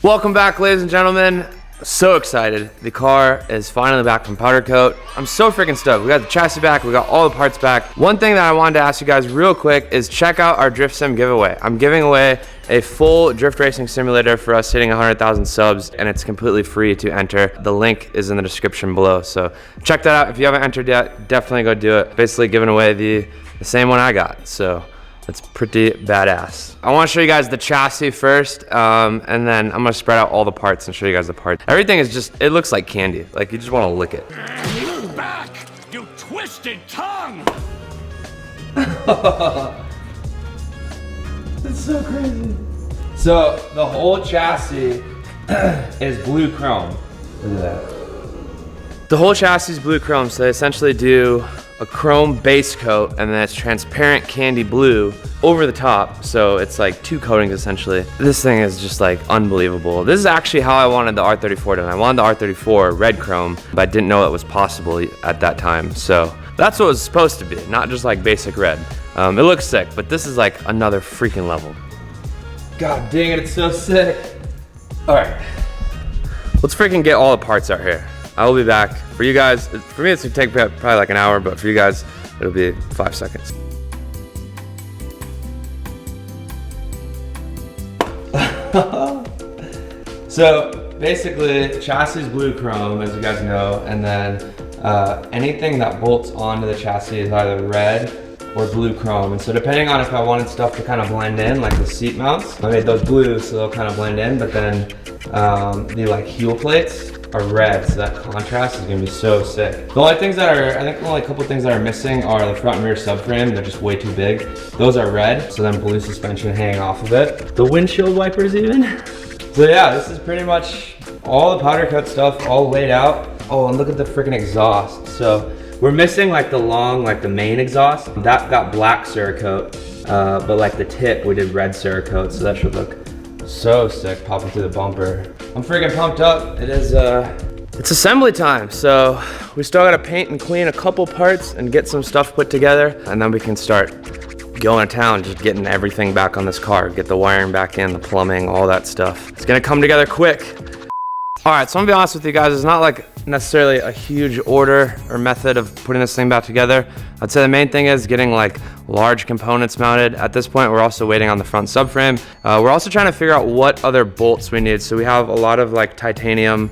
Welcome back, ladies and gentlemen. So excited. The car is finally back from powder coat. I'm so freaking stoked. We got the chassis back, we got all the parts back. One thing that I wanted to ask you guys real quick is check out our Drift Sim giveaway. I'm giving away a full drift racing simulator for us hitting 100,000 subs, and it's completely free to enter. The link is in the description below, so check that out. If you haven't entered yet, definitely go do it. Basically giving away the same one I got, so it's pretty badass. I want to show you guys the chassis first, and then I'm gonna spread out all the parts and show you guys the parts. Everything is just, it looks like candy. Like you just want to lick it. Move back, you twisted tongue! It's so crazy. So the whole chassis is blue chrome. Look at that. The whole chassis is blue chrome, so they essentially do a chrome base coat and then it's transparent candy blue over the top, so it's like two coatings essentially. This thing is just like unbelievable. This is actually how I wanted the R34 done. I wanted the R34 red chrome, but I didn't know it was possible at that time, so that's what it was supposed to be, not just like basic red. It looks sick, but this is like another freaking level. God dang it, it's so sick. All right, let's freaking get all the parts out here. I will be back. For you guys, for me it's gonna take probably like an hour, but for you guys, it'll be 5 seconds. So basically, chassis is blue chrome, as you guys know, and then anything that bolts onto the chassis is either red or blue chrome. And so depending on if I wanted stuff to kind of blend in, like the seat mounts, I made those blue so they'll kind of blend in, but then the like heel plates are red, so that contrast is gonna be so sick. The only things that are, I think the only couple things that are missing are the front and rear subframe. They're just way too big. Those are red, so then blue suspension hanging off of it. The windshield wipers even. So yeah, this is pretty much all the powder coat stuff all laid out. Oh, and look at the freaking exhaust. So we're missing like the long, like the main exhaust. That got black cerakote, but like the tip, we did red cerakote, so that should look so sick popping through the bumper. I'm freaking pumped up. It is, it's assembly time. So we still gotta paint and clean a couple parts and get some stuff put together, and then we can start going to town, just getting everything back on this car, get the wiring back in, the plumbing, all that stuff. It's gonna come together quick. All right, so I'm gonna be honest with you guys, it's not like necessarily a huge order or method of putting this thing back together. I'd say the main thing is getting like large components mounted. At this point, we're also waiting on the front subframe. We're also trying to figure out what other bolts we need. So we have a lot of like titanium,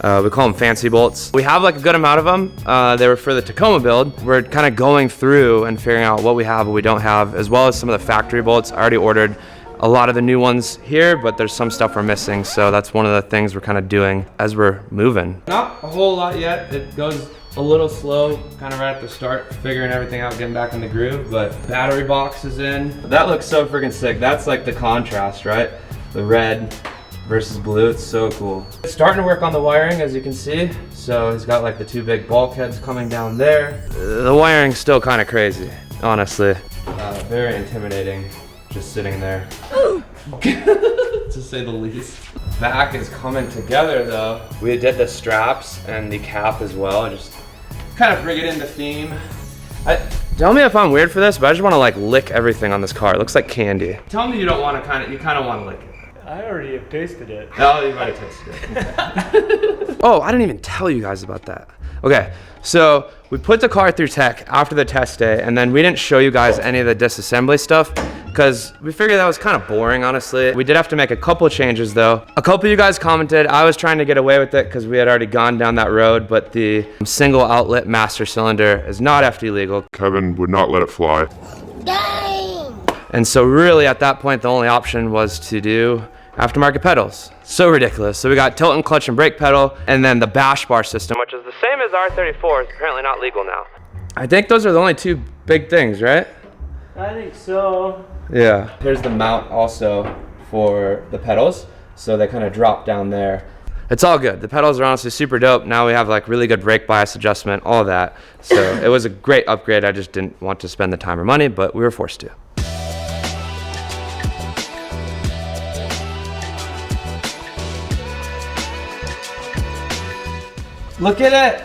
we call them fancy bolts. We have like a good amount of them. They were for the Tacoma build. We're kind of going through and figuring out what we have, what we don't have, as well as some of the factory bolts. I already ordered a lot of the new ones here, but there's some stuff we're missing, so that's one of the things we're kind of doing as we're moving. Not a whole lot yet. It goes a little slow, kind of right at the start, figuring everything out, getting back in the groove, but battery box is in. That looks so freaking sick. That's like the contrast, right? The red versus blue, it's so cool. It's starting to work on the wiring, as you can see. So he's got like the two big bulkheads coming down there. The wiring's still kind of crazy, honestly. Very intimidating. Just sitting there, to say the least. Back is coming together though. We did the straps and the cap as well, just kind of bring it into theme. Tell me if I'm weird for this, but I just want to like lick everything on this car. It looks like candy. Tell me you don't want to you kind of want to lick it. I already have tasted it. Oh, you've already tasted it. Oh, I didn't even tell you guys about that. Okay, so we put the car through tech after the test day, and then we didn't show you guys any of the disassembly stuff because we figured that was kind of boring, honestly. We did have to make a couple changes though. A couple of you guys commented, I was trying to get away with it because we had already gone down that road, but the single outlet master cylinder is not FD legal. Kevin would not let it fly. Dang! And so really at that point, the only option was to do aftermarket pedals. So ridiculous. So we got tilt and clutch and brake pedal, and then the bash bar system, which is the same as R34, is apparently not legal now. I think those are the only two big things, right? I think so. Yeah. Here's the mount also for the pedals. So they kind of drop down there. It's all good. The pedals are honestly super dope. Now we have like really good brake bias adjustment, all of that. So it was a great upgrade. I just didn't want to spend the time or money, but we were forced to. Look at it!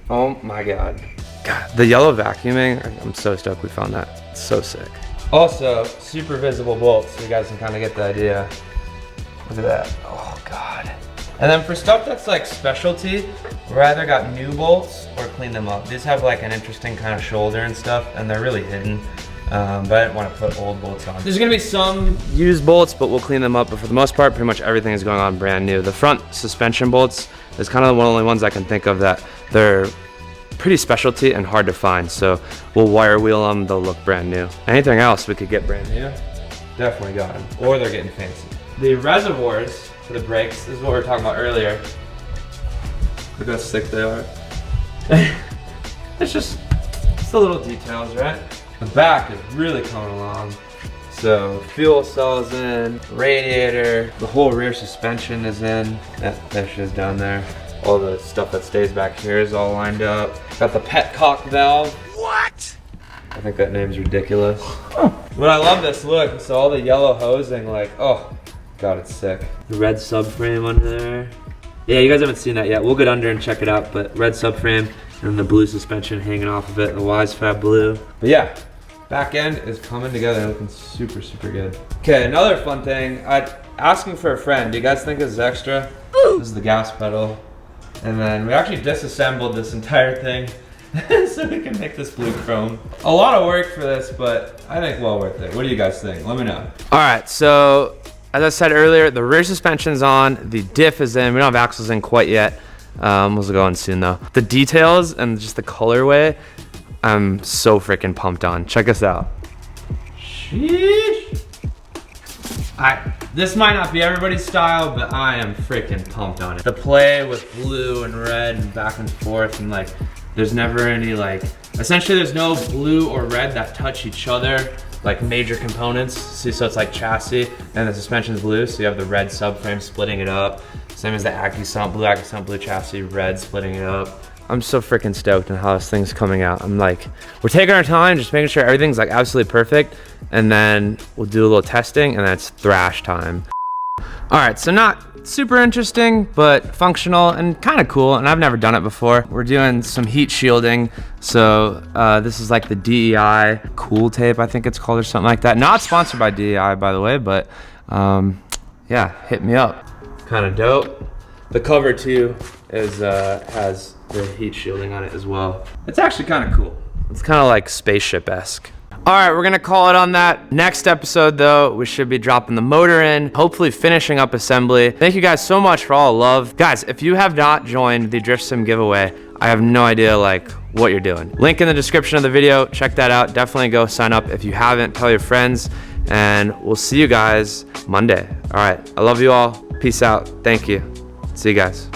Oh my God. God, the yellow vacuuming, I'm so stoked we found that. It's so sick. Also, super visible bolts, so you guys can kind of get the idea. Look at that. Oh God. And then for stuff that's like specialty, we either got new bolts or clean them up. These have like an interesting kind of shoulder and stuff, and they're really hidden. But I didn't want to put old bolts on. There's gonna be some used bolts, but we'll clean them up. But for the most part, pretty much everything is going on brand new. The front suspension bolts is kind of one of the only ones I can think of that they're pretty specialty and hard to find. So we'll wire wheel them, they'll look brand new. Anything else we could get brand new, definitely got them. Or they're getting fancy. The reservoirs for the brakes, this is what we were talking about earlier. Look how thick they are. It's the little details, right? The back is really coming along. So fuel cell is in, radiator, the whole rear suspension is in. That shit's down there. All the stuff that stays back here is all lined up. Got the petcock valve. What? I think that name's ridiculous. But I love this look. So all the yellow hosing, like, oh, God, it's sick. The red subframe under there. Yeah, you guys haven't seen that yet. We'll get under and check it out, but red subframe and the blue suspension hanging off of it, the Wisefab blue. But yeah, back end is coming together, looking super, super good. Okay, another fun thing, asking for a friend. Do you guys think this is extra? This is the gas pedal. And then we actually disassembled this entire thing so we can make this blue chrome. A lot of work for this, but I think well worth it. What do you guys think? Let me know. All right, so as I said earlier, the rear suspension's on, the diff is in. We don't have axles in quite yet. We'll go in soon though. The details and just the colorway, I'm so freaking pumped on. Check us out. Sheesh. This might not be everybody's style, but I am freaking pumped on it. The play with blue and red and back and forth, and like, there's never any like, essentially there's no blue or red that touch each other, like major components. See, so it's like chassis, and the suspension's blue, so you have the red subframe splitting it up. Same as the Accusant blue chassis, red splitting it up. I'm so freaking stoked on how this thing's coming out. I'm like, we're taking our time, just making sure everything's like absolutely perfect, and then we'll do a little testing, and then it's thrash time. All right, so not super interesting, but functional and kind of cool, and I've never done it before. We're doing some heat shielding. So this is like the DEI Cool Tape, I think it's called, or something like that. Not sponsored by DEI, by the way, but yeah, hit me up. Kind of dope. The cover too has the heat shielding on it as well. It's actually kind of cool. It's kind of like spaceship-esque. All right, we're gonna call it on that. Next episode though, we should be dropping the motor in, hopefully finishing up assembly. Thank you guys so much for all the love. Guys, if you have not joined the Drift Sim giveaway, I have no idea like what you're doing. Link in the description of the video, check that out. Definitely go sign up if you haven't, tell your friends, and we'll see you guys Monday. All right, I love you all. Peace out, thank you. See you guys.